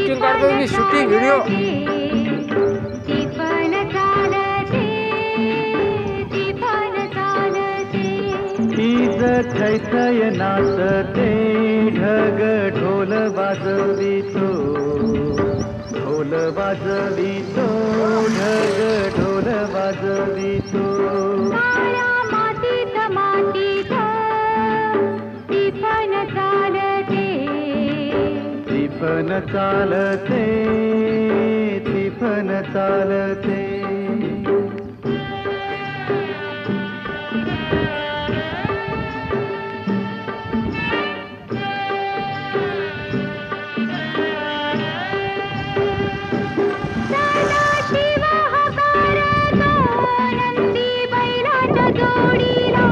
Shooting काढतो मी, shooting video. ईज थैथय नाचते, ढग ढोल वाजवितो, ढोल वाजवितो, ढग ढोल वाजवितो. मातीत मातीत टिपण चालते, टिपण चालते, टिपण चालते.